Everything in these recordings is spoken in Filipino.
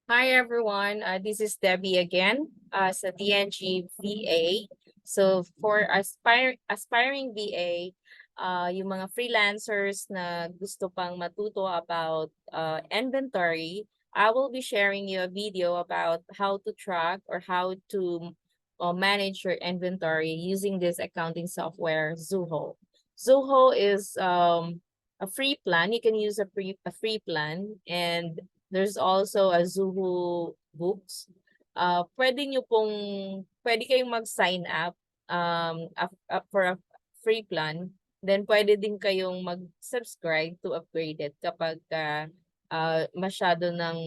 Hi everyone, this is Debbie again sa DNG VA. So for aspiring VA, yung mga freelancers na gusto pang matuto about inventory, I will be sharing you a video about how to track or how to manage your inventory using this accounting software, Zoho. Zoho is a free plan. You can use a free plan, and there's also a Zuhu Books. Pwede kayong mag-sign up for a free plan. Then pwede din kayong mag-subscribe to upgrade it kapag masyado ng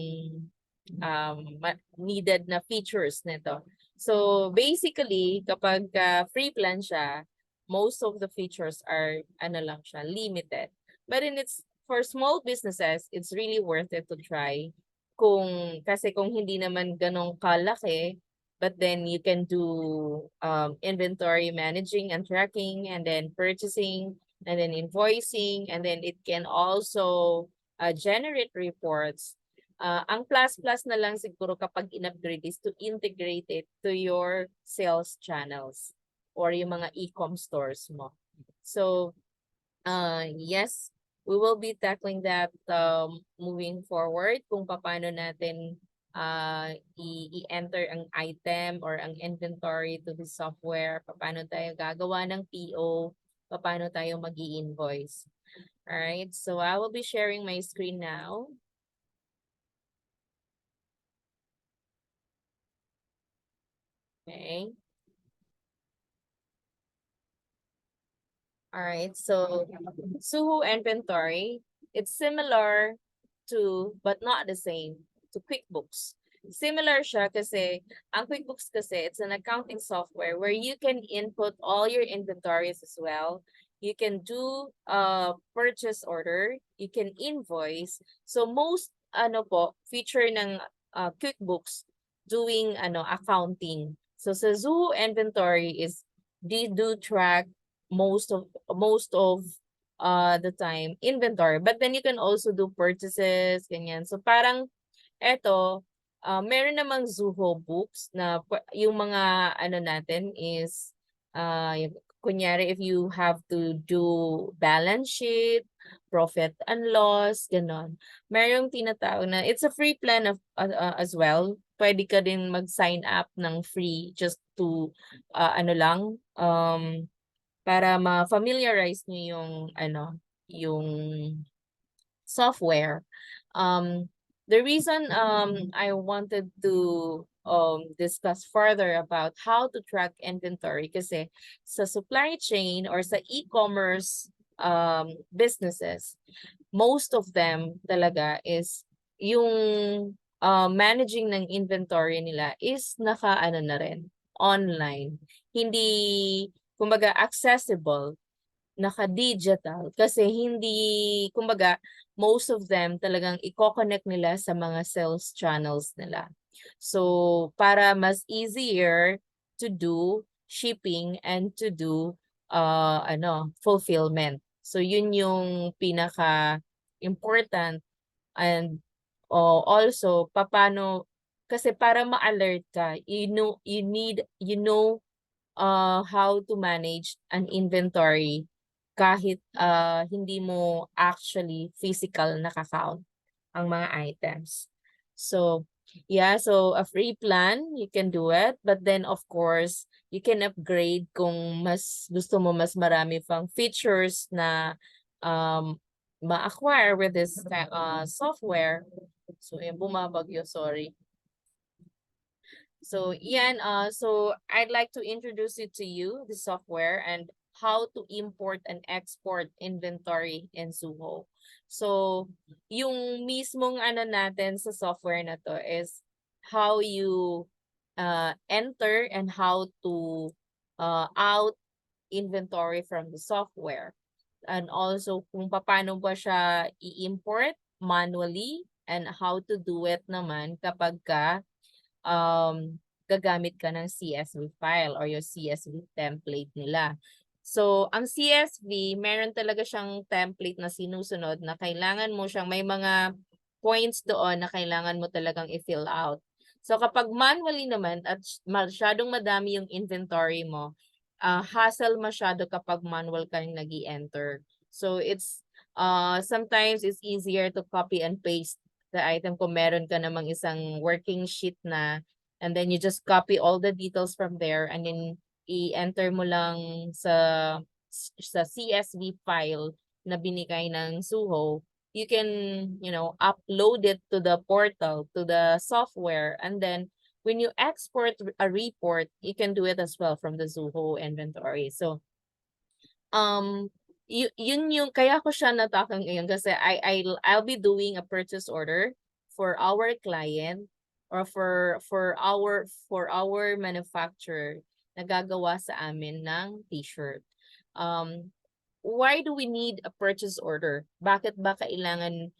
needed na features nito. So basically, kapag free plan siya, most of the features are lang siya, limited. But for small businesses, it's really worth it to try. Kasi kung hindi naman ganong kalaki, but then you can do inventory managing and tracking, and then purchasing, and then invoicing, and then it can also generate reports. Ang plus na lang siguro kapag in-upgrade is to integrate it to your sales channels or yung mga e-com stores mo. So, yes, we will be tackling that moving forward kung paano natin i-enter ang item or ang inventory to the software, paano tayo gagawa ng PO, paano tayo mag-i-invoice. Alright, so I will be sharing my screen now. Okay. All right. So Suhu inventory, it's similar to, but not the same, to QuickBooks. Similar siya kasi, ang QuickBooks kasi, it's an accounting software where you can input all your inventories as well. You can do a purchase order, you can invoice. So most feature ng QuickBooks doing accounting. So sa Zuhu inventory is they do track most of the time inventory, but then you can also do purchases, ganyan. So parang eto, meron namang Zuho Books na yung mga natin is kunyari if you have to do balance sheet, profit and loss, ganon. Merong tinatawag na it's a free plan as well. Pwede ka din mag-sign up ng free just to para ma-familiarize niyo yung software. The reason I wanted to discuss further about how to track inventory kasi sa supply chain or sa e-commerce businesses, most of them talaga is yung managing ng inventory nila is na rin, online. Hindi, kumbaga, accessible, naka-digital. Kasi hindi, kumbaga, most of them talagang i-connect nila sa mga sales channels nila. So, para mas easier to do shipping and to do fulfillment. So, yun yung pinaka-important. And also, kasi para ma-alert ka, you know how to manage an inventory kahit hindi mo actually physical nakakount ang mga items. So, yeah, so a free plan, you can do it. But then, of course, you can upgrade kung mas gusto mo mas marami pang features na ma-acquire with this software. So, yung bumabagyo, sorry. So, so I'd like to introduce it to you, the software, and how to import and export inventory in Zoho. So, yung mismong natin sa software na to is how you enter and how to out inventory from the software. And also kung paano ba siya i-import manually and how to do it naman kapag gagamit ka ng CSV file or your CSV template nila. So, ang CSV, meron talaga siyang template na sinusunod na kailangan mo siyang may mga points doon na kailangan mo talagang i-fill out. So kapag manually naman at masyadong madami yung inventory mo, hassle masyado kapag manual ka yung nag-i-enter. So it's sometimes it's easier to copy and paste the item kung meron ka namang isang working sheet na, and then you just copy all the details from there and then i-enter mo lang sa CSV file na binigay ng Suho. You can, upload it to the portal, to the software, and then when you export a report, you can do it as well from the Zoho inventory. So, yun yung kaya ko siya natakang ngayon kasi I'll be doing a purchase order for our client or for our manufacturer na gagawa sa amin ng t-shirt. Why do we need a purchase order? Bakit ba kailangan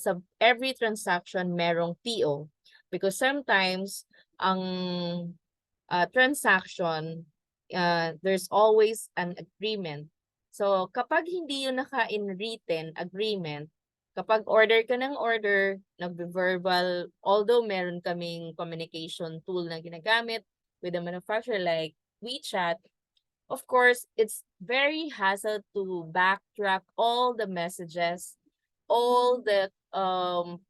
sa every transaction merong PO? Because sometimes ang transaction, there's always an agreement. So kapag hindi yun naka-in written agreement, kapag order ka ng order, nag-verbal, although meron kaming communication tool na ginagamit with the manufacturer like WeChat, of course, it's very hassle to backtrack all the messages, all the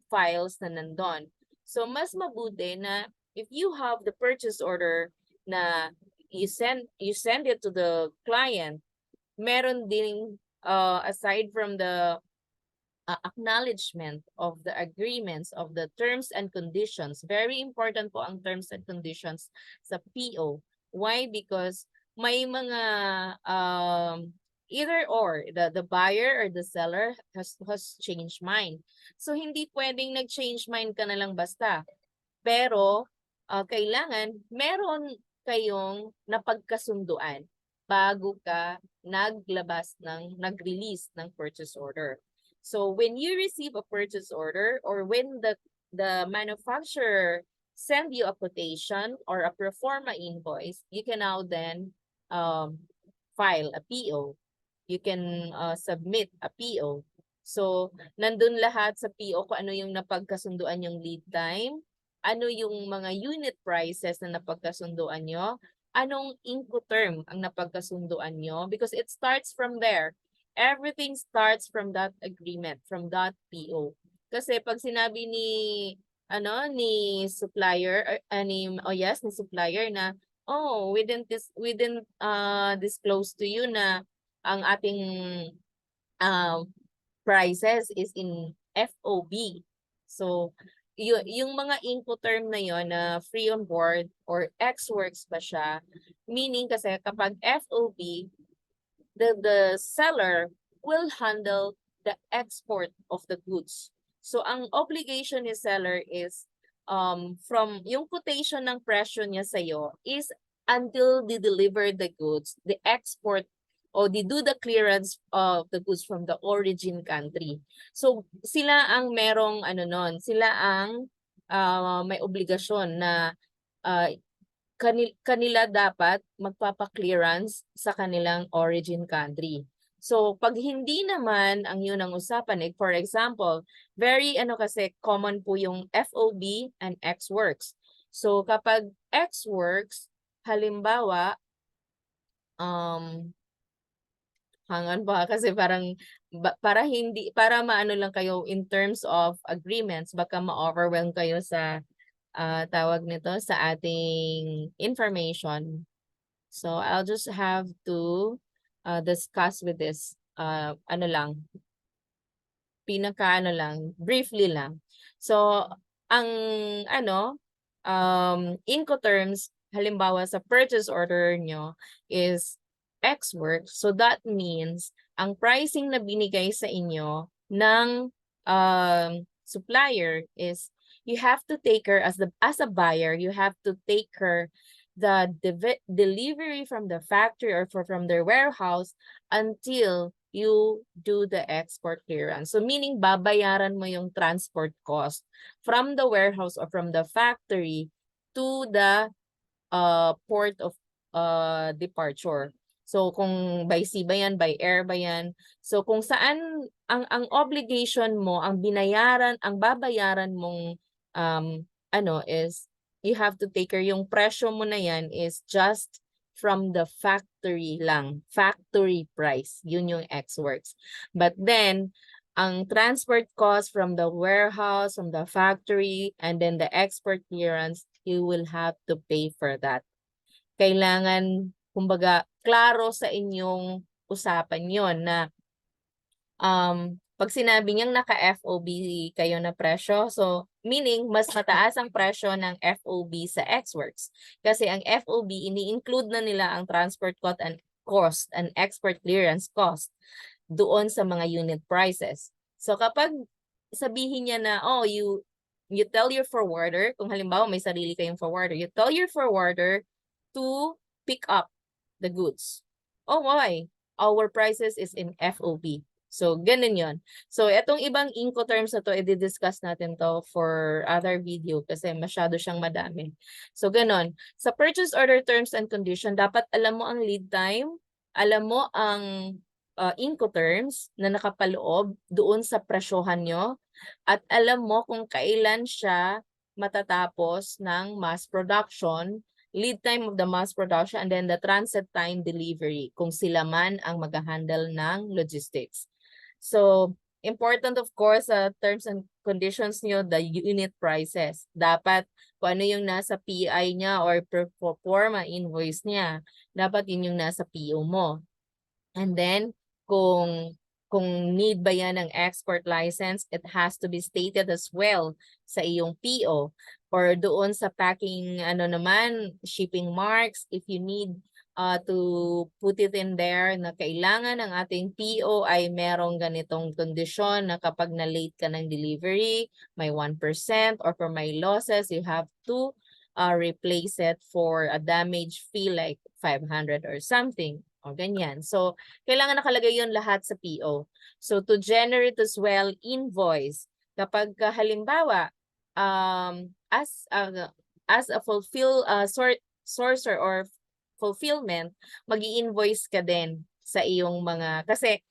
files na nandun. So mas mabuti na if you have the purchase order na you send it to the client, meron ding aside from the acknowledgement of the agreements of the terms and conditions. Very important po ang terms and conditions sa PO. Why? Because may mga either or the buyer or the seller has changed mind. So hindi pwedeng nag-change mind ka na lang basta. Pero kailangan meron kayong napagkasunduan bago ka nag-release ng purchase order. So when you receive a purchase order or when the manufacturer send you a quotation or a pro forma invoice, you can now then file a PO. You can submit a PO. So nandun lahat sa PO kung ano yung napagkasunduan yung lead time, ano yung mga unit prices na napagkasunduan nyo, anong Incoterm ang napagkasunduan nyo, because it starts from there. Everything starts from that agreement, from that PO. Kasi pag sinabi ni supplier ni supplier na we didn't disclose to you na ang ating prices is in FOB. So yung mga Incoterm na yon na free on board or ex-works pa siya, meaning kasi kapag FOB, the seller will handle the export of the goods. So ang obligation ni seller is from yung quotation ng presyo niya sa iyo is until they deliver the goods, the export or they do the clearance of the goods from the origin country. So sila ang merong sila ang may obligasyon na kanila dapat magpapa-clearance sa kanilang origin country. So pag hindi naman ang yun ang usapan, for example, very kasi common po yung FOB and ex-works. So kapag ex-works, halimbawa, hangan pa kasi parang para maano lang kayo in terms of agreements, baka ma-overwhelm kayo sa tawag nito sa ating information. So I'll just have to discuss with this briefly lang. So ang Incoterms halimbawa sa purchase order nyo is ex-works. So that means ang pricing na binigay sa inyo ng supplier is you have to take her as a buyer, you have to take her the delivery from the factory or from their warehouse until you do the export clearance. So meaning babayaran mo yung transport cost from the warehouse or from the factory to the port of departure. So kung by sea ba yan, by air ba yan. So kung saan ang obligation mo, ang babayaran mong is you have to take care, yung presyo mo na yan is just from the factory lang, factory price. Yun yung ex-works. But then ang transport cost from the warehouse, from the factory, and then the export clearance, you will have to pay for that. Kailangan, kumbaga, klaro sa inyong usapan yon na pag sinabi niyang naka-FOB kayo na presyo, so meaning mas mataas ang presyo ng FOB sa ex-works. Kasi ang FOB, ini-include na nila ang transport cost and export clearance cost doon sa mga unit prices. So kapag sabihin niya na, oh, you tell your forwarder, kung halimbawa may sarili kayong forwarder, you tell your forwarder to pick up the goods. Oh, why? Our prices is in FOB. So, ganun yon. So, itong ibang Incoterms na to, i-discuss natin to for other video kasi masyado siyang madami. So, ganun. Sa purchase order terms and condition, dapat alam mo ang lead time, alam mo ang Incoterms na nakapaloob doon sa presyohan nyo, at alam mo kung kailan siya matatapos ng mass production, lead time of the mass production, and then the transit time delivery, kung sila man ang mag-handle ng logistics. So, important of course sa terms and conditions nyo, the unit prices. Dapat kung ano yung nasa PI niya or pro forma invoice niya, dapat yun yung nasa PO mo. And then, kung need ba yan ng export license, it has to be stated as well sa iyong PO. Or doon sa packing, shipping marks, if you need to put it in there na kailangan ng ating PO ay merong ganitong kondisyon na kapag na-late ka ng delivery, may 1%, or for my losses, you have to replace it for a damage fee like 500 or something. O ganyan. So, kailangan nakalagay yun lahat sa PO. So, to generate as well invoice, kapag halimbawa, as a sourcer or fulfillment, mag-i-invoice ka din sa iyong mga, kasi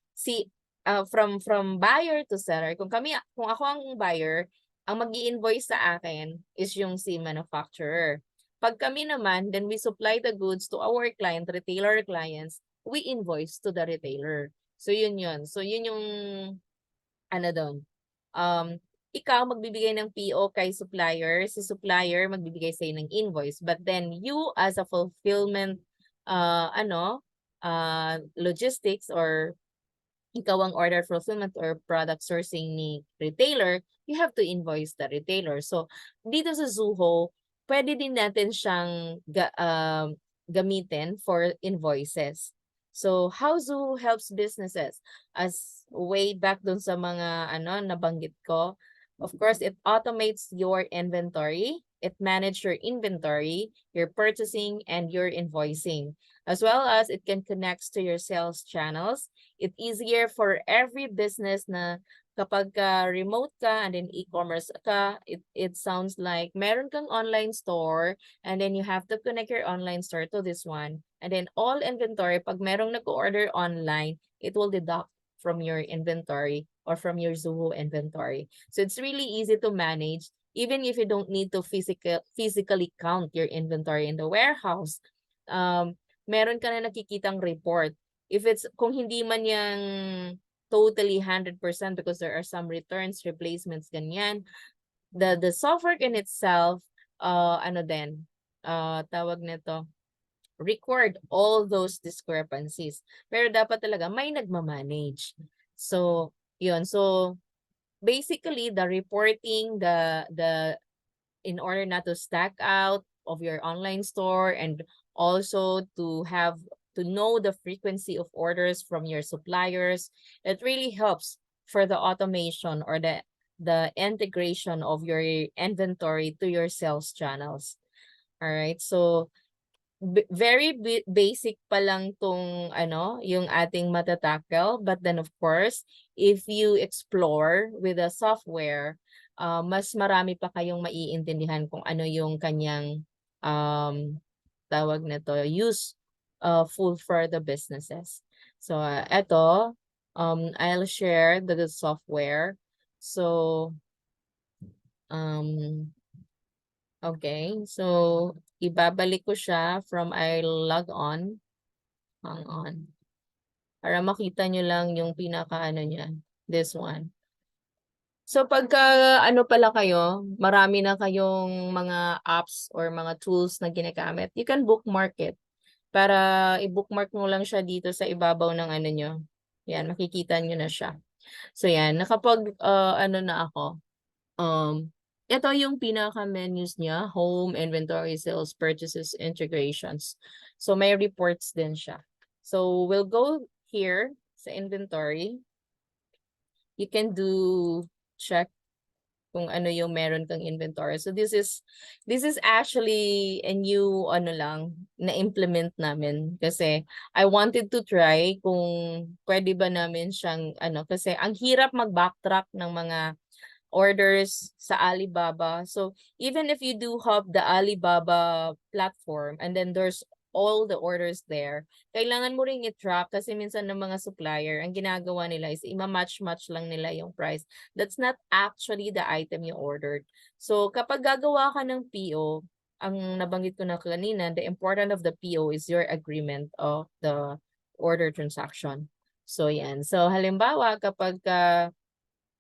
from buyer to seller, kung ako ang buyer, ang mag-i-invoice sa akin is yung si manufacturer. Pag kami naman, then we supply the goods to our client, retailer clients, we invoice to the retailer. So yun yun. So yun yung doon. Ikaw magbibigay ng PO kay supplier, si supplier magbibigay sa'yo ng invoice, but then you as a fulfillment logistics, or ikaw ang order fulfillment or product sourcing ni retailer, you have to invoice the retailer. So dito sa Zuho, pwede din natin siyang gamitin for invoices. So how Zuho helps businesses? As way back dun sa mga nabanggit ko, of course, it automates your inventory. It manages your inventory, your purchasing, and your invoicing. As well as it can connect to your sales channels. It's easier for every business na kapag remote ka and then e-commerce ka, it sounds like meron kang online store and then you have to connect your online store to this one. And then all inventory, pag merong nag-order online, it will deduct from your inventory or from your Zuho inventory. So it's really easy to manage even if you don't need to physically count your inventory in the warehouse. Meron ka na nakikitang report. Kung hindi man yung totally 100% because there are some returns, replacements, ganyan, the software in itself, tawag nito, record all those discrepancies. Pero dapat talaga may nagmamanage. So, yun. So, basically, the reporting, in order not to stack out of your online store, and also to know the frequency of orders from your suppliers, it really helps for the automation or the integration of your inventory to your sales channels. All right, so very basic pa lang tong yung ating matatackle, but then of course, if you explore with the software, mas marami pa kayong maiintindihan kung ano yung kanyang tawag nito, use full for the businesses. So eto, I'll share the software. So okay, so ibabalik ko siya from I'll log on. Hang on. Para makita nyo lang yung pinaka-ano niya. This one. So pagka ano pala kayo, marami na kayong mga apps or mga tools na ginagamit, you can bookmark it. Para i-bookmark mo lang siya dito sa ibabaw ng ano nyo. Yan, makikita nyo na siya. So yan, nakapag ano na ako. Ito yung pinaka-menus niya, home, inventory, sales, purchases, integrations. So may reports din siya. So we'll go here sa inventory. You can do check kung ano yung meron kang inventory. So this is actually a new ano lang na implement namin kasi I wanted to try kung pwede ba namin siyang ano kasi ang hirap mag-backtrack ng mga orders sa Alibaba. So even if you do have the Alibaba platform and then there's all the orders there, kailangan mo ring i-track kasi minsan ng mga supplier, ang ginagawa nila is ima-match-match lang nila yung price. That's not actually the item you ordered. So kapag gagawa ka ng PO, ang nabanggit ko na kanina, the important of the PO is your agreement of the order transaction. So yan. So halimbawa kapag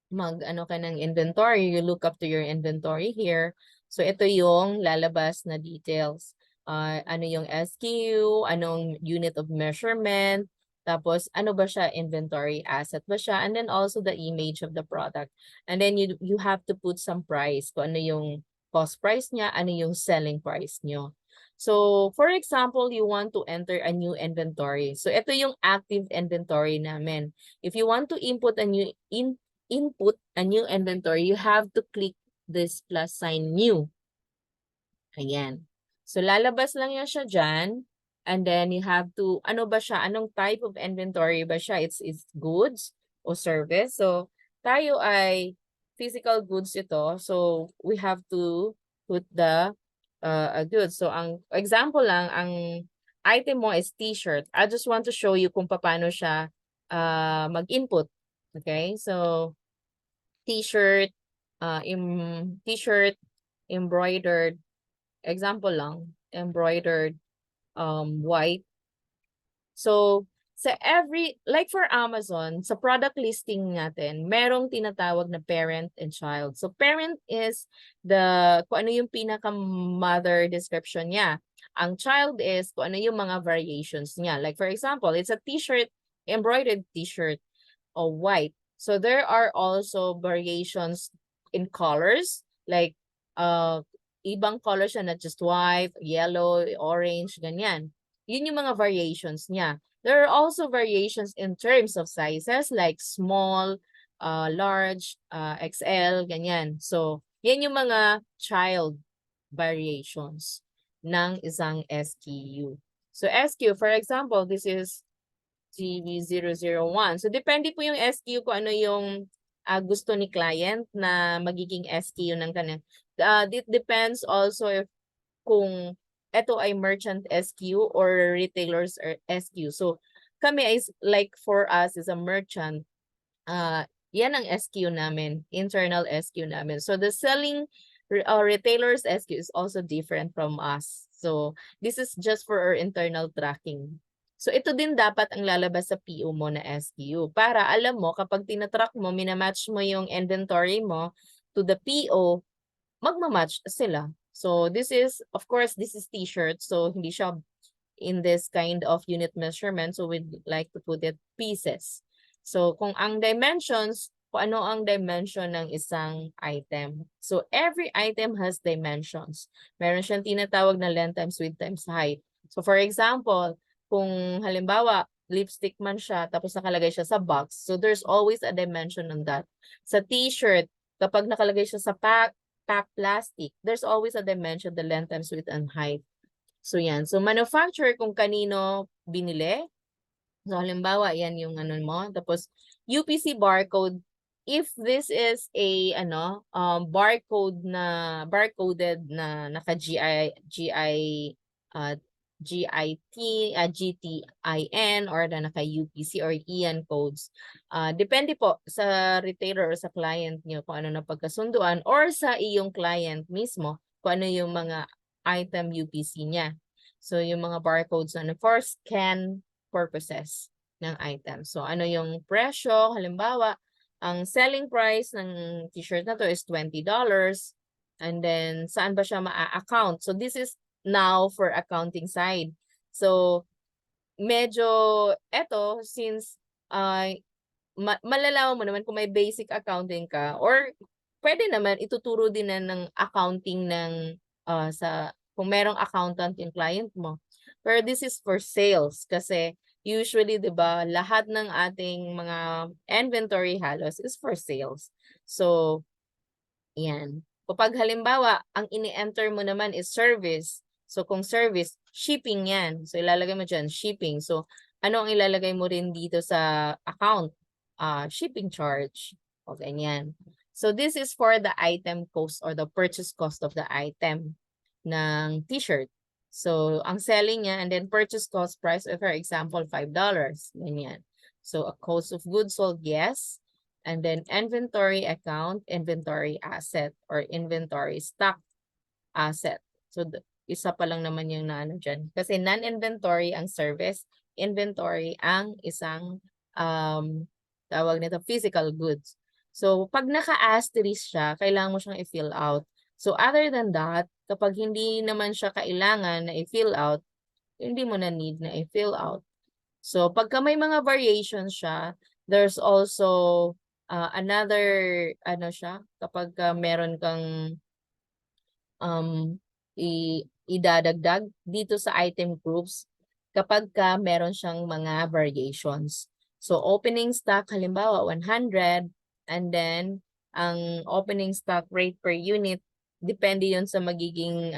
mag-ano ka ng inventory, you look up to your inventory here. So ito yung lalabas na details. Ano yung SKU, anong unit of measurement, tapos ano ba siya, inventory asset ba siya, and then also the image of the product. And then you have to put some price, kung ano yung cost price niya, ano yung selling price niyo. So, for example, you want to enter a new inventory. So, ito yung active inventory namin. If you want to input a new inventory, you have to click this plus sign new. Ayan. So, lalabas lang yan siya dyan. And then, you have to, ano ba siya? Anong type of inventory ba siya? It's goods o service. So, tayo ay physical goods ito. So, we have to put the goods. So, ang example lang, ang item mo is t-shirt. I just want to show you kung paano siya mag-input. Okay? So, t-shirt, t-shirt, embroidered, example lang, embroidered, white. So, sa like for Amazon, sa product listing natin, merong tinatawag na parent and child. So, parent is kung ano yung pinaka-mother description niya. Ang child is kung ano yung mga variations niya. Like for example, it's a t-shirt, embroidered t-shirt, or white. So there are also variations in colors, like ibang colors siya, not just white, yellow, orange, ganyan. Yun yung mga variations niya. There are also variations in terms of sizes, like small, large, XL, ganyan. So, yan yung mga child variations ng isang SKU. So, SKU, for example, this is GB001. So, depende po yung SKU kung ano yung gusto ni client na magiging SKU ng kanya. It depends also if kung ito ay merchant SKU or retailers or SKU. So, kami is like for us is a merchant. Yan ang SKU namin, internal SKU namin. So, the selling retailers SKU is also different from us. So, this is just for our internal tracking. So, ito din dapat ang lalabas sa PO mo na SKU para alam mo kapag tinatrack mo, minamatch mo yung inventory mo to the PO, magmamatch sila. So, this is, of course, this is t-shirt. So, hindi siya in this kind of unit measurement. So, we'd like to put it pieces. So, kung ang dimensions, kung ano ang dimension ng isang item. So, every item has dimensions. Meron siyang tinatawag na length times width times height. So, for example, kung halimbawa, lipstick man siya, tapos nakalagay siya sa box. So, there's always a dimension on that. Sa t-shirt, kapag nakalagay siya sa pack plastic, there's always a dimension, the length times width and height. So, yan. So, manufacturer kung kanino binili. So, halimbawa, yan yung ano mo. Tapos, UPC barcode. If this is a, barcoded na naka-GI GTIN or na naka-UPC or IAN codes. Depende po sa retailer or sa client nyo kung ano na pagkasunduan or sa iyong client mismo kung ano yung mga item UPC niya. So yung mga barcodes na for scan purposes ng item. So ano yung presyo, halimbawa, ang selling price ng t-shirt na to is $20. And then saan ba siya ma-account? So this is now for accounting side. So medyo eto since malalaman mo naman kung may basic accounting ka or pwede naman ituturo din na ng accounting ng sa kung merong accountant yung client mo. Pero this is for sales kasi usually 'di ba lahat ng ating mga inventory halos is for sales. So yan. Kapag halimbawa, ang ini-enter mo naman is service. So kung service, shipping yan. So ilalagay mo dyan, shipping. So ano ang ilalagay mo rin dito sa account? Shipping charge. O ganyan. So this is for the item cost or the purchase cost of the item ng t-shirt. So ang selling niya and then purchase cost price, for example, $5. Ganyan. So a cost of goods sold, yes. And then inventory account, inventory asset, or inventory stock asset. So isa pa lang naman yung naano dyan. Kasi non-inventory ang service, inventory ang isang tawag nito physical goods. So pag naka-asterisk siya, kailangan mo siyang i-fill out. So other than that, kapag hindi naman siya kailangan na i-fill out, hindi mo na need na i-fill out. So pagka may mga variations siya, there's also another ano siya kapag meron kang idadagdag dito sa item groups kapag meron siyang mga variations. So opening stock halimbawa 100 and then ang opening stock rate per unit depende 'yon sa magiging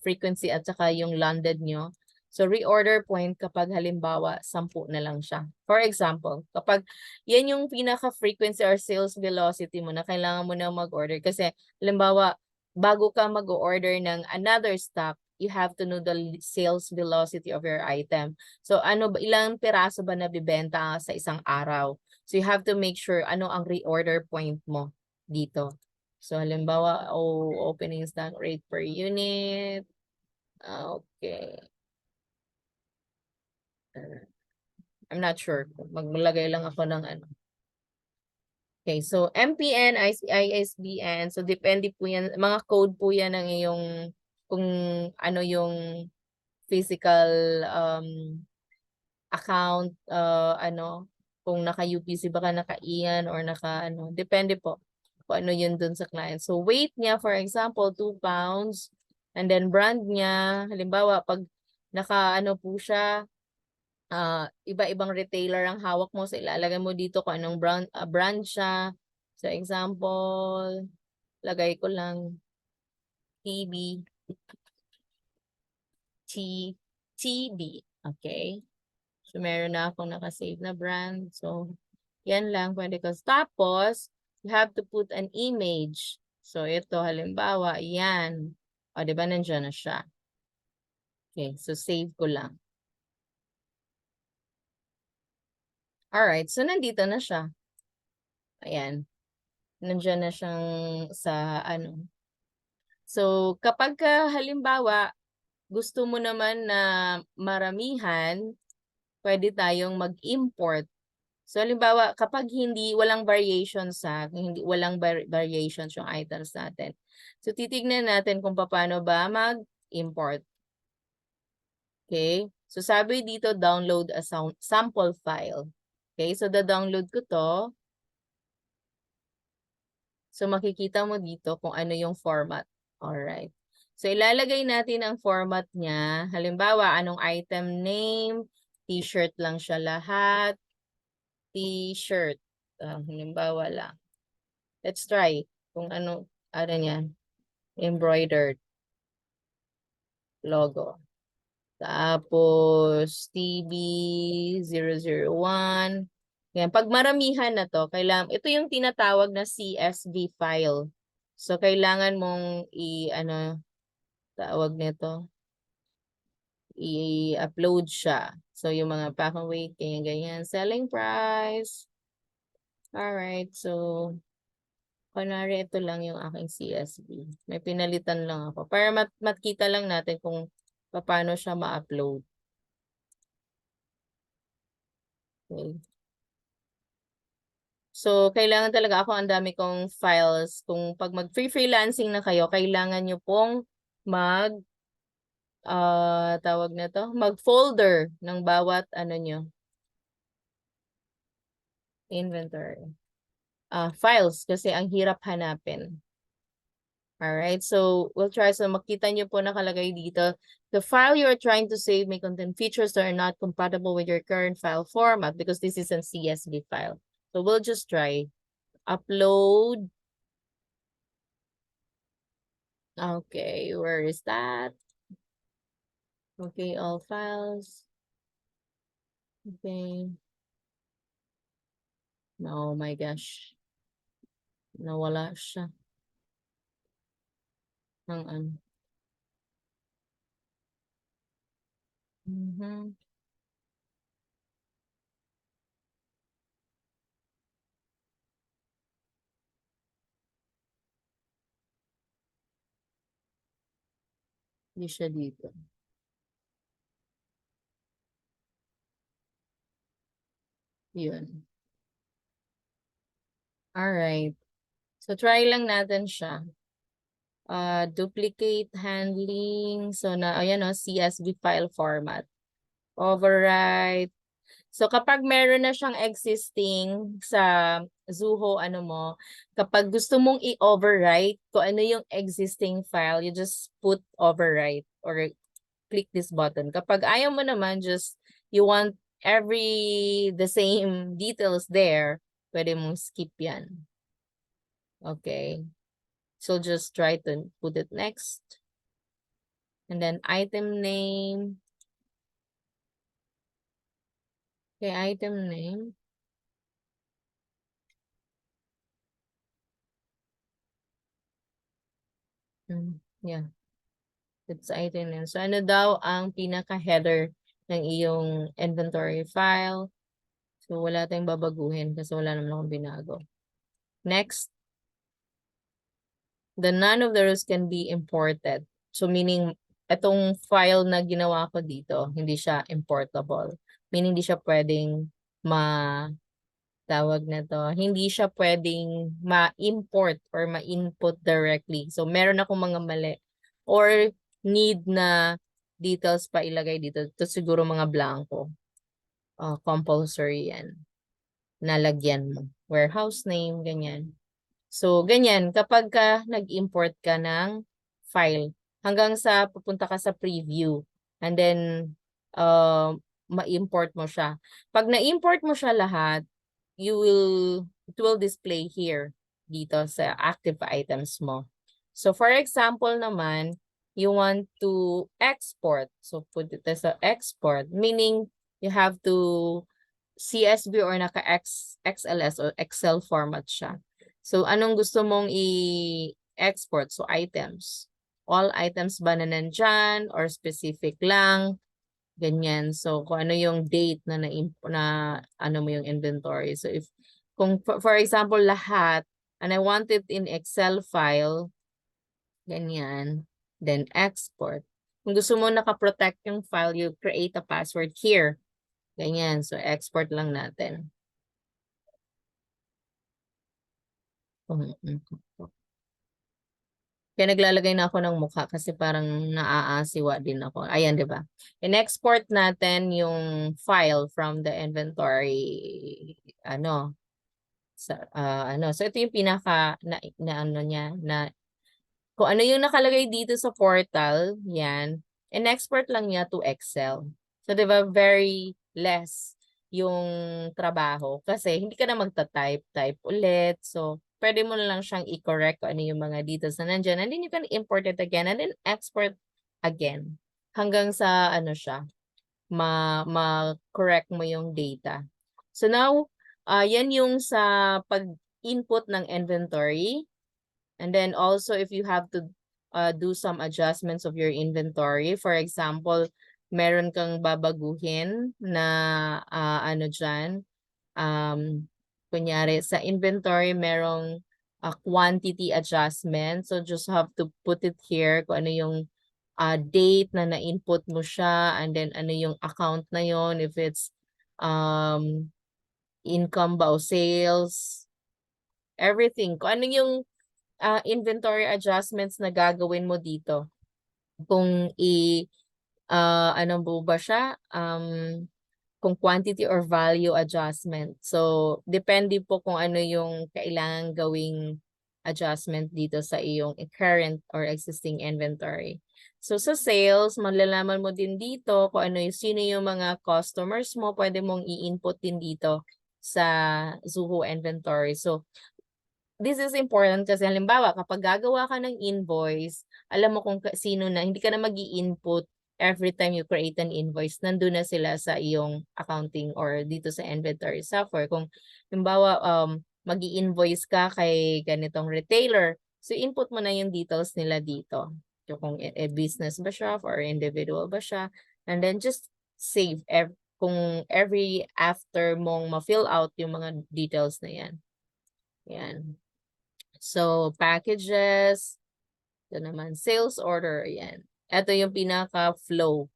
frequency at saka yung landed nyo. So reorder point kapag halimbawa 10 na lang siya. For example, kapag yan yung pinaka-frequency or sales velocity mo na kailangan mo na mag-order kasi halimbawa bago ka mag-order ng another stock, you have to know the sales velocity of your item. So ilang piraso ba nabibenta sa isang araw? So you have to make sure ano ang reorder point mo dito. So halimbawa, opening stock rate per unit. Okay. I'm not sure. Maglagay lang ako ng ano. Okay, so MPN, ISBN, so depende po yan, mga code po yan ng iyong, kung ano yung physical account, kung naka-UPC ba ka, naka-IAN, or depende po kung ano yun dun sa client. So weight niya, for example, 2 pounds, and then brand niya, halimbawa, pag po siya, iba-ibang retailer ang hawak mo. So ilalagay mo dito kung anong brand siya. So example, lagay ko lang TB. Okay? So meron na akong nakasave na brand. So yan lang pwede ko. Tapos, you have to put an image. So ito halimbawa, yan. O diba nandiyan na siya. Okay, so save ko lang. Alright, so nandito na siya. Ayan. Nandiyan na siyang sa So, kapag halimbawa, gusto mo naman na maramihan, pwede tayong mag-import. So, halimbawa, kapag walang variations walang variations yung items natin. So, titignan natin kung paano ba mag-import. Okay? So, sabi dito, download a sample file. Okay? So, download ko to. So, makikita mo dito kung ano yung format. Alright. So, ilalagay natin ang format niya. Halimbawa, anong item name? T-shirt lang siya lahat. T-shirt. Halimbawa lang. Let's try kung ano niya. Embroidered logo. Tapos, TB001. Yan. Pag maramihan na to, ito yung tinatawag na CSV file. So, kailangan mong tawag nito, i-upload siya. So, yung mga pack and weight, ganyan. Selling price. Alright, so, kunwari ito lang yung aking CSV. May pinalitan lang ako. Para makita lang natin kung paano siya ma-upload. Okay. So, kailangan talaga ako, ang dami kong files. Kung pag mag-freelancing na kayo, kailangan nyo pong tawag na to, mag-folder ng bawat ano nyo, inventory. Files, kasi ang hirap hanapin. Alright, so we'll try. So makita nyo po nakalagay dito, the file you're trying to save may contain features that are not compatible with your current file format because this is a CSV file. So we'll just try. Upload. Okay, where is that? Okay, all files. Okay. Oh my gosh. Nawala siya. Ng ano. Hindi siya dito. Yun. Alright. So, try lang natin siya. Duplicate handling. So, ayan o, CSV file format. Overwrite. So, kapag meron na siyang existing sa Zoho, kapag gusto mong i-overwrite kung ano yung existing file, you just put overwrite or click this button. Kapag ayaw mo naman, you want the same details there, pwede mong skip yan. Okay. So just try to put it next. And then item name. Okay, item name. Yeah. It's item name. So ano daw ang pinaka-header ng iyong inventory file? So wala tayong babaguhin kasi wala naman akong binago. Next. The none of the rows can be imported. So meaning, itong file na ginawa ko dito, hindi siya importable. Meaning, hindi siya pwedeng tawag na to, hindi siya pwedeng ma-import or ma-input directly. So meron akong mga mali or need na details pa ilagay dito. Ito siguro mga blanco. Compulsory yan. Nalagyan mo. Warehouse name, ganyan. So, ganyan, kapag nag-import ka ng file, hanggang sa pupunta ka sa preview, and then, ma-import mo siya. Pag na-import mo siya lahat, it will display here, dito sa active items mo. So, for example naman, you want to export. So, put it as a export, meaning you have to CSV or naka-XLS or Excel format siya. So, anong gusto mong i-export? So, items. All items ba na nandyan or specific lang? Ganyan. So, kung ano yung date na ano mo yung inventory. So, kung for example, lahat, and I want it in Excel file, ganyan, then export. Kung gusto mo naka-protect yung file, you create a password here. Ganyan. So, export lang natin. Kaya naglalagay na ako ng mukha kasi parang naaasiwa din ako. Ayan, di ba? In-export natin yung file from the inventory, so ito yung pinaka, kung ano yung nakalagay dito sa portal, yan, in-export lang niya to Excel. So, di ba, very less yung trabaho kasi hindi ka na magta-type ulit. So, pwede mo na lang siyang i-correct kung ano yung mga details na nandyan. And then you can import it again and then export again. Hanggang sa siya, ma-correct mo yung data. So now, yan yung sa pag-input ng inventory. And then also if you have to do some adjustments of your inventory. For example, meron kang babaguhin na ano dyan, kunyari sa inventory, merong quantity adjustment. So just have to put it here kung ano yung date na na-input mo siya, and then ano yung account na yon, if it's income ba o sales, everything. Kung ano yung inventory adjustments na gagawin mo dito. Kung ano ba siya? Kung quantity or value adjustment. So, depende po kung ano yung kailangan gawing adjustment dito sa iyong current or existing inventory. So, sa sales, malalaman mo din dito kung ano yung sino yung mga customers mo, pwede mong i-input din dito sa Zuho inventory. So, this is important kasi halimbawa kapag gagawa ka ng invoice, alam mo kung sino na, hindi ka na mag-i-input every time you create an invoice, nandun na sila sa iyong accounting or dito sa inventory software. Kung halimbawa mag-i-invoice ka kay ganitong retailer, so input mo na yung details nila dito. So kung business ba siya or individual ba siya, and then just save kung every after mong ma-fill out yung mga details na yan. Yan. So, packages, ito naman, sales order, yan. Ito yung pinaka-flow.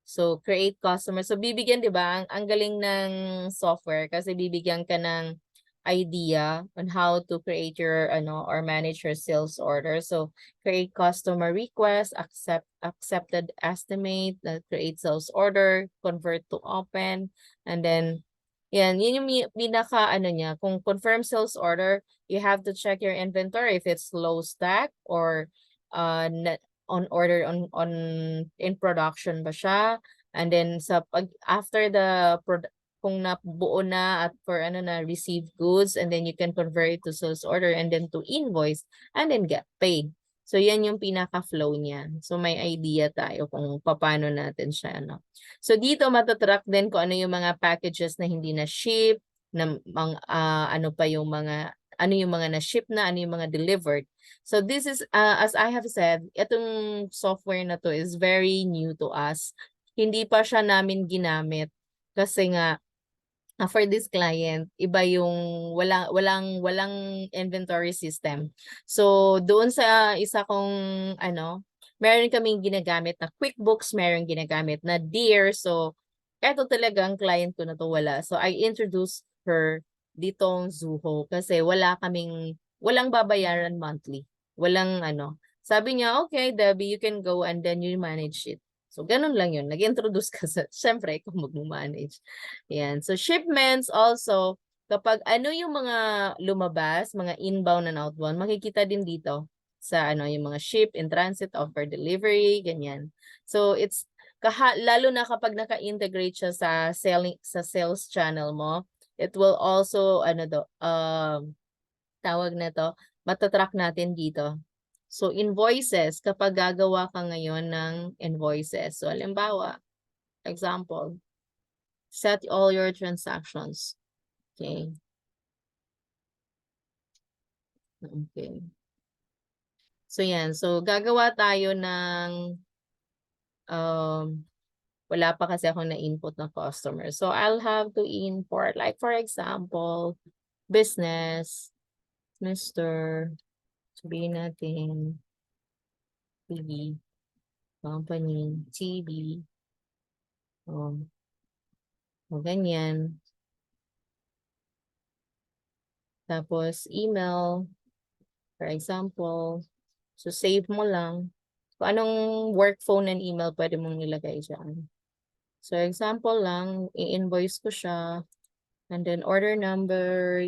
So, create customer. So, bibigyan, di ba? Ang galing ng software kasi bibigyan ka ng idea on how to create your, or manage your sales order. So, create customer request, accepted estimate, create sales order, convert to open, and then yun yung pinaka niya. Kung confirm sales order, you have to check your inventory if it's low stack or on order on in production ba siya. And then after the kung nabuo na at for receive goods, and then you can convert it to sales order and then to invoice and then get paid. So yan yung pinaka-flow niya. So may idea tayo kung paano natin siya So dito matatrack din kung ano yung mga packages na hindi na ship, na ano yung mga na-ship na, ano yung mga delivered. So this is, as I have said, itong software na to is very new to us. Hindi pa siya namin ginamit kasi nga, for this client, iba yung walang inventory system. So doon sa isa kong meron kaming ginagamit na QuickBooks, meron ginagamit na Deer. So eto talagang client ko na to wala. So I introduced her ditong Zuho kasi walang babayaran monthly. Walang Sabi niya, okay, Debbie, you can go and then you manage it. So, ganun lang yun. Nag-introduce ka syempre, ikaw mag-manage. Yan. So, shipments also, kapag ano yung mga lumabas, mga inbound and outbound, makikita din dito sa yung mga ship, in transit, offer delivery, ganyan. So, it's, lalo na kapag naka-integrate siya sa sales channel mo, it will also, tawag na to, matatrack natin dito. So, invoices, kapag gagawa ka ngayon ng invoices. So, halimbawa, example, set all your transactions. Okay. Okay. So, yan. So, gagawa tayo ng, wala pa kasi ako na-input ng customer. So, I'll have to import, like for example, business, Mr. Sabihin natin, TV, company, TV, o ganyan. Tapos, email, for example. So, save mo lang. Kung anong work phone and email pwede mong nilagay dyan. So, example lang, i-invoice ko siya. And then, order number,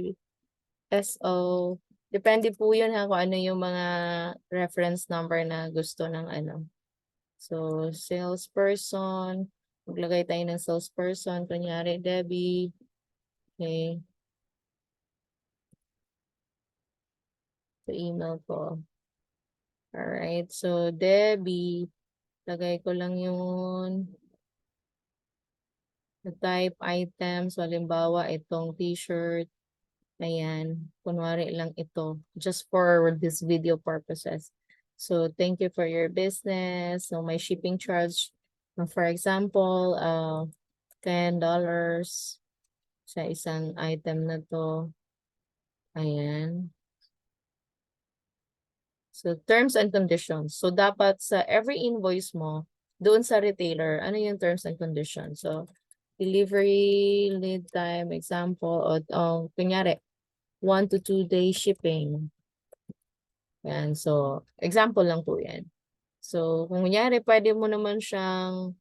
SO. Depende po yun kung ano yung mga reference number na gusto ng So, salesperson. Maglagay tayo ng salesperson. Kunyari, Debbie. Okay. So, email ko. Alright. So, Debbie. Lagay ko lang yun. Type items. So, halimbawa, itong t-shirt. Ayan. Kunwari lang ito. Just for this video purposes. So, thank you for your business. So, my shipping charge For example, $10 sa isang item na to. Ayan. So, terms and conditions. So, dapat sa every invoice mo, doon sa retailer, ano yung terms and conditions? So, delivery, lead time, example, o kunyari, 1 to 2 day shipping. Yan. So, example lang po yan. So, kung kunyari, pwede mo naman siyang,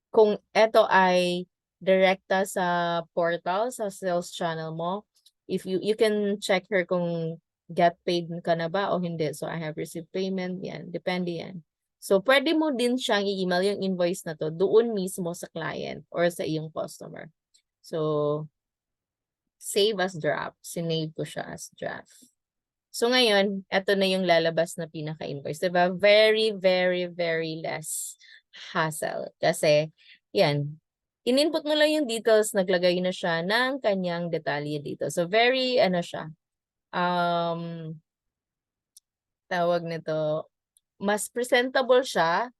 kung ito ay direkta sa portal, sa sales channel mo, if you can check her kung get paid ka na ba o hindi. So, I have received payment. Yan. Depende yan. So, pwede mo din siyang i-email yung invoice na to doon mismo sa client or sa iyong customer. So, save as draft. Sinave ko siya as draft. So, ngayon, ito na yung lalabas na pinaka-invoice. Diba? Very, very, very less hassle. Kasi, yan, in-input mo lang yung details, naglagay na siya ng kanyang detalye dito. So, very, ano siya, tawag nito, mas presentable siya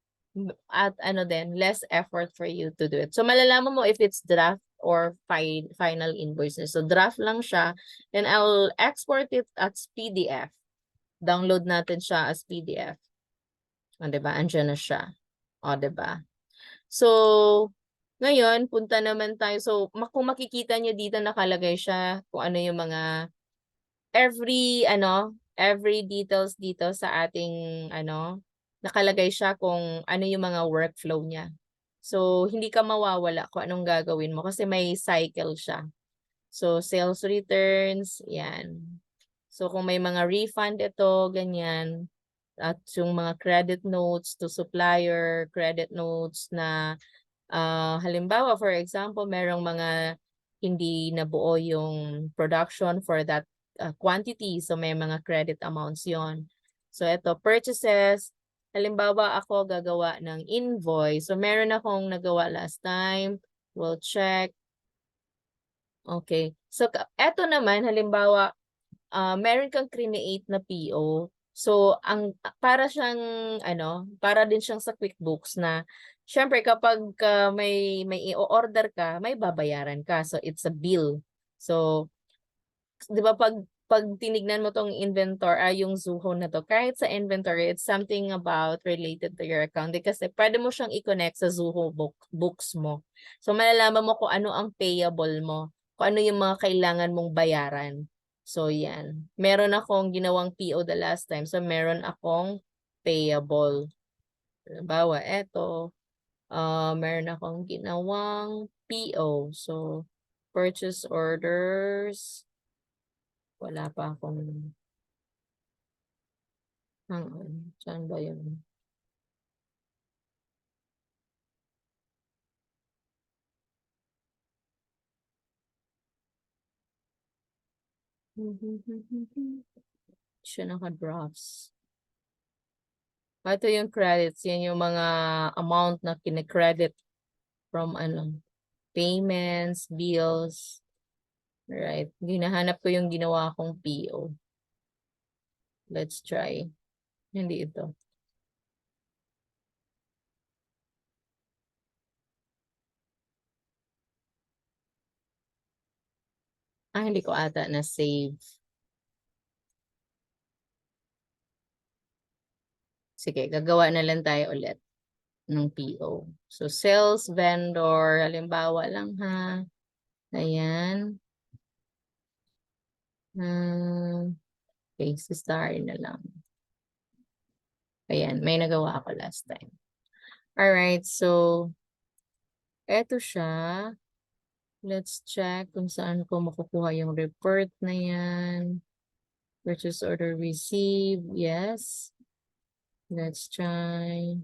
at ano din, less effort for you to do it. So, malalaman mo if it's draft or final invoice. So, draft lang siya. And I'll export it as PDF. Download natin siya as PDF. O, diba? Andiyan na siya. O, diba? So, ngayon, punta naman tayo. So, kung makikita nyo dito nakalagay siya kung ano yung mga every details dito sa ating nakalagay siya kung ano yung mga workflow niya. So, hindi ka mawawala kung anong gagawin mo kasi may cycle siya. So, sales returns, yan. So, kung may mga refund ito, ganyan. At yung mga credit notes to supplier, credit notes na halimbawa, for example, merong mga hindi nabuo yung production for that quantity. So, may mga credit amounts yon. So, ito, purchases. Halimbawa, ako gagawa ng invoice. So, meron akong nagawa last time. We'll check. Okay. So, eto naman, halimbawa, meron kang create na PO. So, para siyang, para din siyang sa QuickBooks na, syempre kapag may i-order ka, may babayaran ka. So, it's a bill. So, di ba pag tinignan mo tong inventory, yung Zuho na to, kahit sa inventory, it's something about related to your account. Kasi pwede mo siyang i-connect sa Zuho books mo. So, malalaman mo kung ano ang payable mo, kung ano yung mga kailangan mong bayaran. So, yan. Meron akong ginawang PO the last time. So, meron akong payable. Halimbawa, eto. Meron akong ginawang PO. So, purchase orders. Wala pa akong... Saan ba yun? Siya naka-drafts. Ito yung credits. Yan yung mga amount na kine-credit from payments, bills. Right. Ginahanap ko yung ginawa kong PO. Let's try. Hindi ito. Hindi ko ata na save. Sige, gagawa na lang tayo ulit ng PO. So, sales vendor, halimbawa lang ha. Ayan. Okay, star na lang. Ayan, may nagawa ako last time. Alright, so, eto siya. Let's check kung saan ko makukuha yung report na yan. Purchase order received. Yes. Let's try.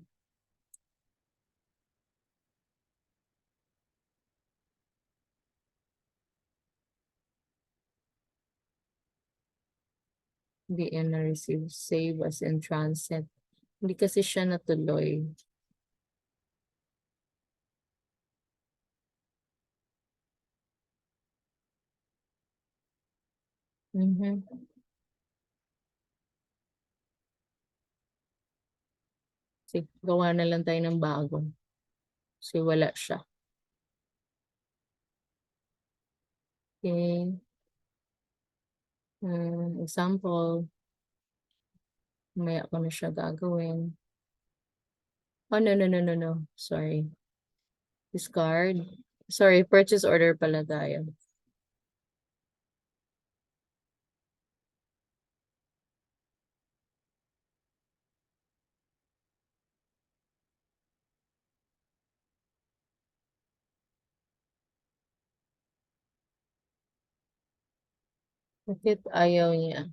Hindi yan na-receive. Save as in transit. Hindi kasi siya natuloy. Sige, gawa na lang tayo ng bago. Kasi wala siya. Okay. Example. May ako na siya gagawin. Oh, no. Sorry. Discard. Sorry, purchase order pala tayo. Bakit ayaw niya?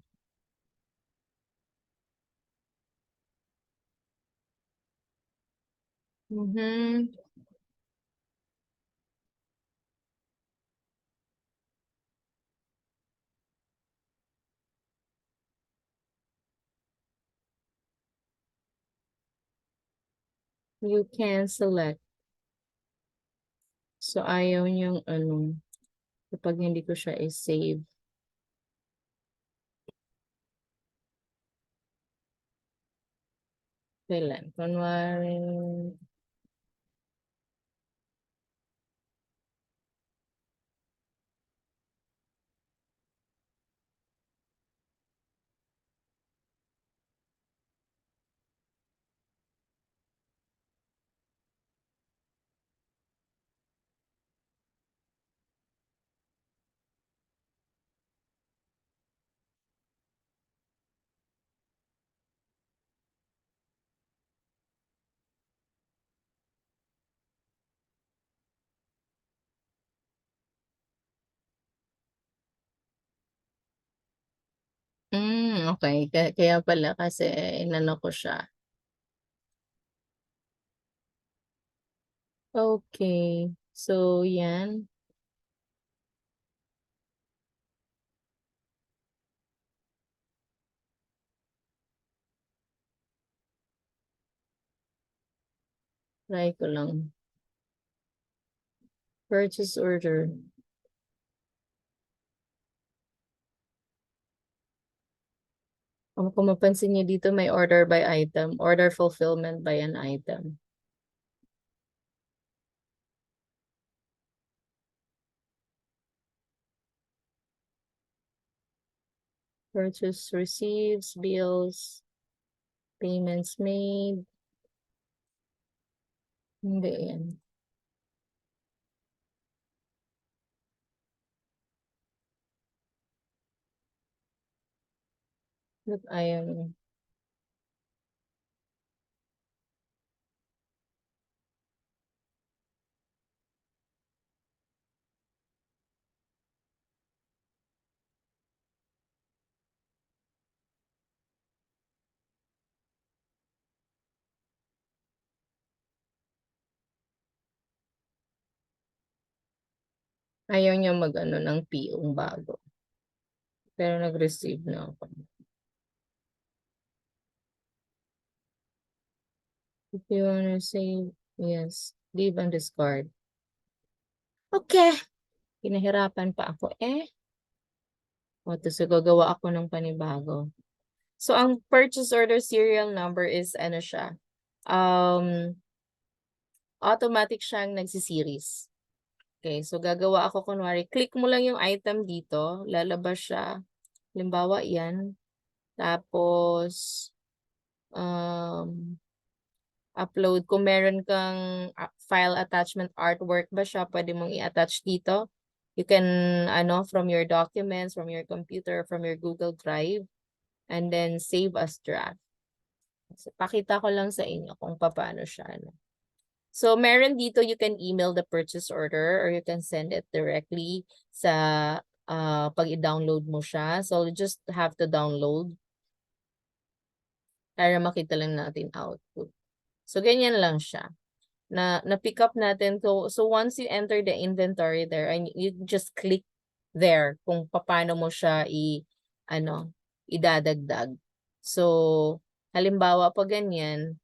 You can select. So, ayaw niyang ano, kapag hindi ko siya i-save. Kailan? Kunwari, okay. Kaya pala kasi inano ko siya. Okay. So, yan. Try ko lang. Purchase order. Kung mapansin niyo dito, may order by item. Order fulfillment by an item. Purchase receives, bills, payments made. Hindi yan. Look, ayaw niya. Ayaw niya mag-ano ng PO bago. Pero nag-receive na ako. If you wanna save, yes, leave and discard. Okay. Pinahirapan pa ako eh. O, tapos gagawa ako ng panibago. So, ang purchase order serial number is ano siya? Automatic siyang nagsiseries. Okay, so gagawa ako kunwari, click mo lang yung item dito, lalabas siya. Halimbawa, yan. Tapos, upload. Kung meron kang file attachment artwork ba siya, pwede mong i-attach dito. You can, from your documents, from your computer, from your Google Drive, and then save as draft. So, pakita ko lang sa inyo kung paano siya. So, meron dito, you can email the purchase order or you can send it directly sa pag i-download mo siya. So, you just have to download para makita lang natin output. So, ganyan lang siya. Na-pick up natin. So, once you enter the inventory there, and you just click there kung paano mo siya idadagdag. So, halimbawa pa ganyan,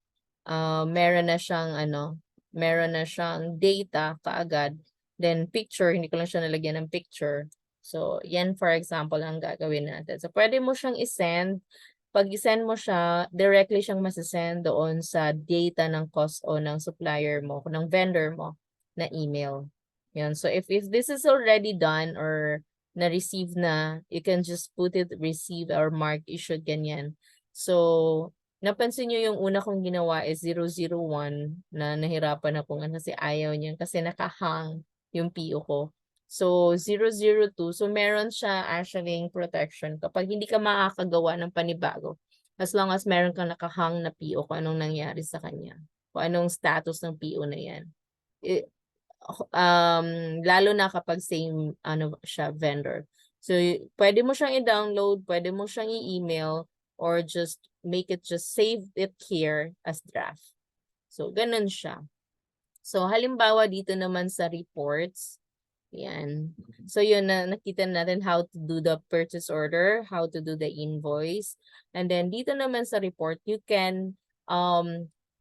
meron na siyang data kaagad. Then, picture, hindi ko lang siya nalagyan ng picture. So, yan for example ang gagawin natin. So, pwede mo siyang isend pag i-send mo siya, directly siyang masasend doon sa data ng cost o ng supplier mo, ng vendor mo na email. Yan. So if this is already done or na-receive na, you can just put it receive or mark issued ganyan. So napansin nyo yung una kong ginawa is 001 na nahirapan ako kasi ayaw niya kasi nakahang yung PO ko. So 002, so meron siya actually protection kapag hindi ka makakagawa ng panibago. As long as meron kang nakahang na PO kung anong nangyari sa kanya. Kung anong status ng PO na yan. Lalo na kapag same siya vendor. So pwede mo siyang i-download, pwede mo siyang i-email or just make it just save it here as draft. So ganun siya. So halimbawa dito naman sa reports, yan. So yun na nakita natin how to do the purchase order, how to do the invoice. And then dito naman sa report, you can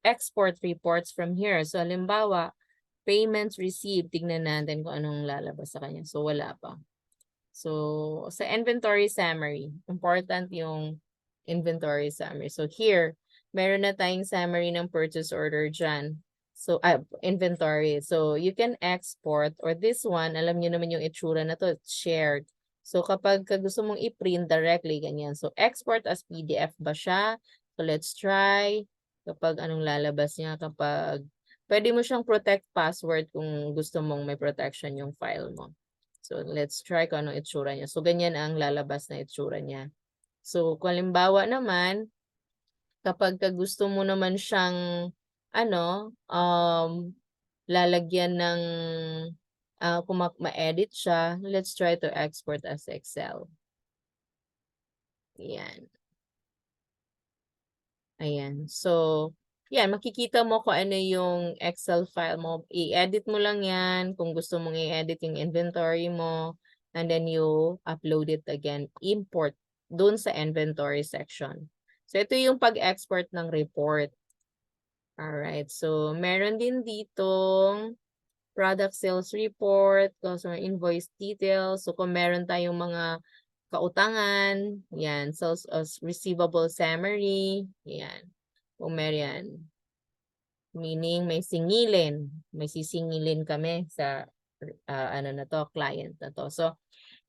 export reports from here. So halimbawa, payments received, tignan natin kung anong lalabas sa kanya. So wala pa. So sa inventory summary, important yung inventory summary. So here, meron na tayong summary ng purchase order dyan. So, inventory. So, you can export or this one, alam niyo naman yung itsura na to, shared. So, kapag gusto mong i-print directly, ganyan. So, export as PDF ba siya? So, let's try. Kapag anong lalabas niya, kapag pwede mo siyang protect password kung gusto mong may protection yung file mo. So, let's try kung anong itsura niya. So, ganyan ang lalabas na itsura niya. So, kung halimbawa naman, kapag gusto mo naman siyang lalagyan ng kung ma-edit siya, let's try to export as Excel. Ayan. Ayan. So, yan, makikita mo kung ano yung Excel file mo. I-edit mo lang yan kung gusto mong i-edit yung inventory mo. And then you upload it again. Import dun sa inventory section. So, ito yung pag-export ng report. Alright, so meron din ditong product sales report, customer invoice details. So kung meron tayong mga kautangan, yan, sales receivable summary, yan. Kung meron yan. Meaning may singilin, may sisingilin kami sa client na to. So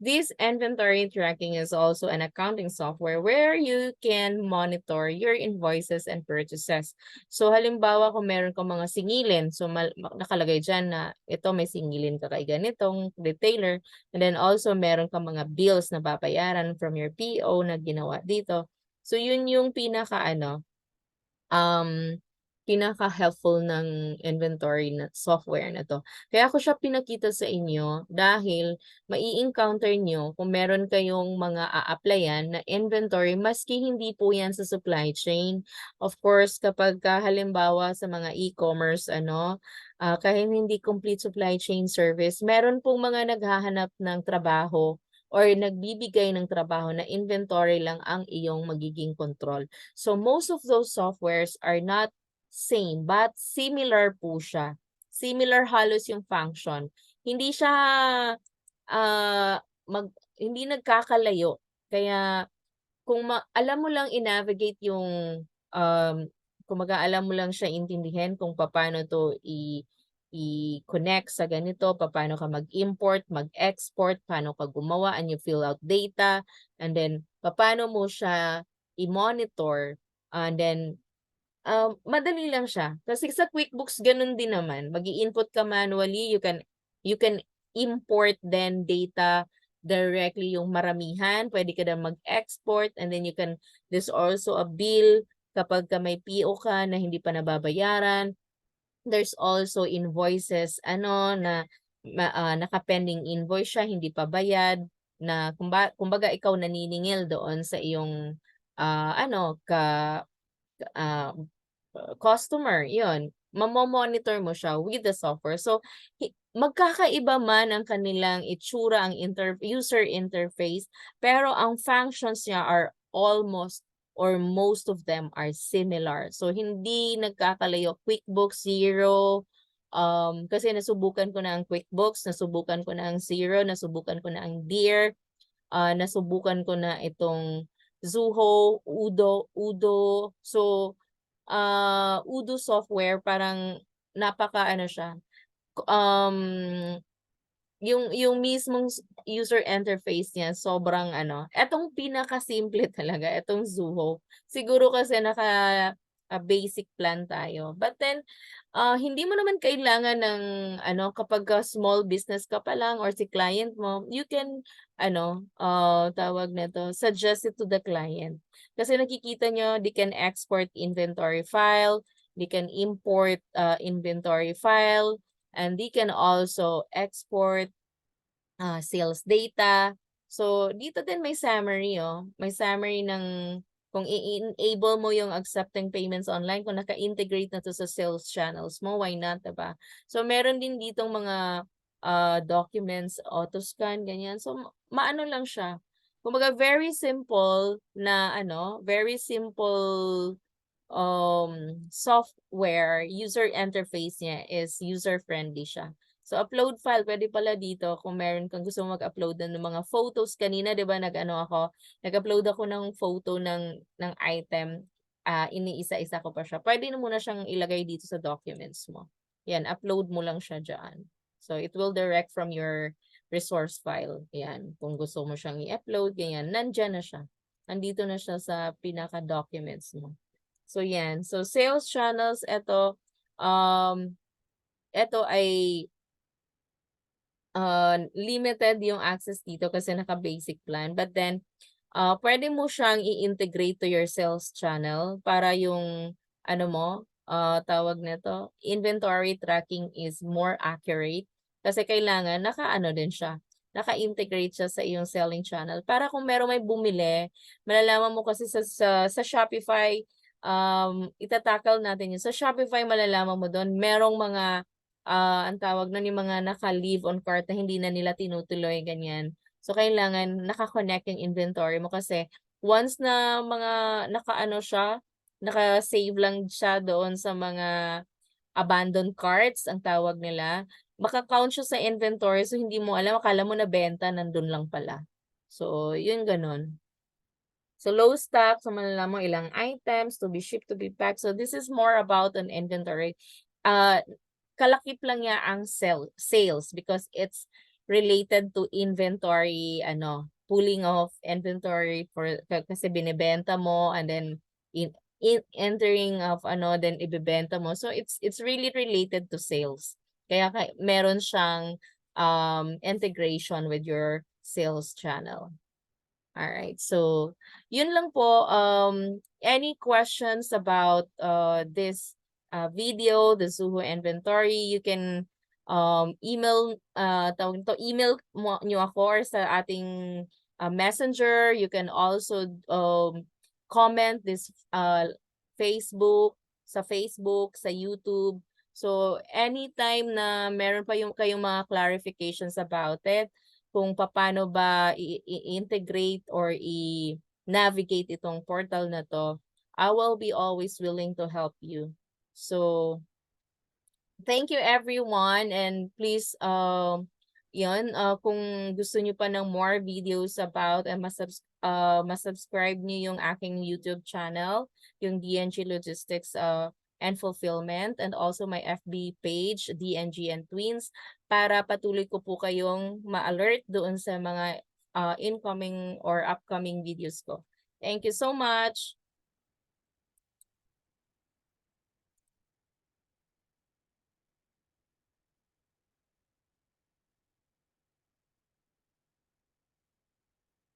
this inventory tracking is also an accounting software where you can monitor your invoices and purchases. So halimbawa kung meron kang mga singilin, so nakalagay dyan na ito may singilin ka kay ganitong retailer. And then also meron kang mga bills na babayaran from your PO na ginawa dito. So yun yung pinaka-helpful ng inventory na software na to. Kaya ako siya pinakita sa inyo dahil mai-encounter nyo kung meron kayong mga a-applyan na inventory maski hindi po yan sa supply chain. Of course, kapag halimbawa sa mga e-commerce, kahit hindi complete supply chain service, meron pong mga naghahanap ng trabaho or nagbibigay ng trabaho na inventory lang ang iyong magiging control. So most of those softwares are not same but similar po siya. Similar halos yung function. Hindi siya hindi nagkakalayo. Kaya kung alam mo lang i-navigate yung alam mo lang siya intindihin kung paano to i-connect sa ganito, paano ka mag-import, mag-export, paano ka gumawa, and you fill out data, and then paano mo siya i-monitor, and then madali lang siya. Kasi sa QuickBooks, ganun din naman. Mag-i-input ka manually, you can import then data directly yung maramihan. Pwede ka na mag-export and then there's also a bill kapag may PO ka na hindi pa nababayaran. There's also invoices na naka-pending invoice siya, hindi pa bayad, na kumbaga ikaw naniningil doon sa iyong customer, yun, mamomonitor mo siya with the software. So, magkakaiba man ang kanilang itsura, ang user interface, pero ang functions niya are almost or most of them are similar. So, hindi nagkakalayo. QuickBooks, Xero, kasi nasubukan ko na ang QuickBooks, nasubukan ko na ang Xero, nasubukan ko na ang Deer, nasubukan ko na itong Zuho, Udo. So, Udo software parang napaka-ano siya, yung mismong user interface niya sobrang ano, etong pinakasimple talaga, etong Zuho. Siguro kasi basic plan tayo. But then, hindi mo naman kailangan ng ano, kapagka small business ka pa lang or si client mo, you can ano, tawag nito, suggest it to the client. Kasi nakikita niyo, they can export inventory file, they can import inventory file, and they can also export sales data. So, dito din may summary, oh. May summary ng kung i-enable mo yung accepting payments online, kung naka-integrate na to sa sales channels mo, why not, diba? So, meron din ditong mga documents, auto-scan, ganyan. So, maano lang siya. Kumbaga, very simple na ano, very simple software, user interface niya is user-friendly siya. So, upload file, pwede pala dito kung meron kang gusto mag-upload ng mga photos. Kanina, di ba, nag-upload ako ng photo ng item, iniisa-isa ko pa siya. Pwede na muna siyang ilagay dito sa documents mo. Yan, upload mo lang siya dyan. So, it will direct from your resource file. Yan, kung gusto mo siyang i-upload, ganyan, nandyan na siya. Nandito na siya sa pinaka-documents mo. So, yan. So, sales channels, ito ay limited yung access dito kasi naka-basic plan. But then, pwede mo siyang i-integrate to your sales channel para yung, ano mo, tawag nito, inventory tracking is more accurate. Kasi kailangan, naka-ano din siya, naka-integrate siya sa iyong selling channel. Para kung meron may bumili, malalaman mo kasi sa Shopify, itatakal natin yun. Sa Shopify, malalaman mo doon, merong mga ang tawag nun yung mga naka-leave on cart na hindi na nila tinutuloy, ganyan. So, kailangan naka-connect yung inventory mo kasi once na mga naka-ano siya, naka-save lang siya doon sa mga abandoned carts, ang tawag nila, maka-count siya sa inventory so hindi mo alam, akala mo nabenta, nandun lang pala. So, yun ganun. So, low stock, so malalaman mo ilang items to be shipped, to be packed. So, this is more about an inventory. Kalakip lang niya ang sales because it's related to inventory, pulling of inventory kasi binebenta mo and then in entering of then ibebenta mo. So it's really related to sales. Kaya meron siyang integration with your sales channel. All right. So, yun lang po. Any questions about this video, the Zuho inventory, you can email email mo nyo ako or sa ating messenger. You can also comment this sa Facebook, sa YouTube. So, anytime na meron pa kayong mga clarifications about it, kung paano ba i-integrate or i-navigate itong portal na to, I will be always willing to help you. So, thank you everyone and please, kung gusto niyo pa ng more videos about masubscribe niyo yung aking YouTube channel, yung DNG Logistics and Fulfillment, and also my FB page, DNG and Twins, para patuloy ko po kayong ma-alert doon sa mga incoming or upcoming videos ko. Thank you so much!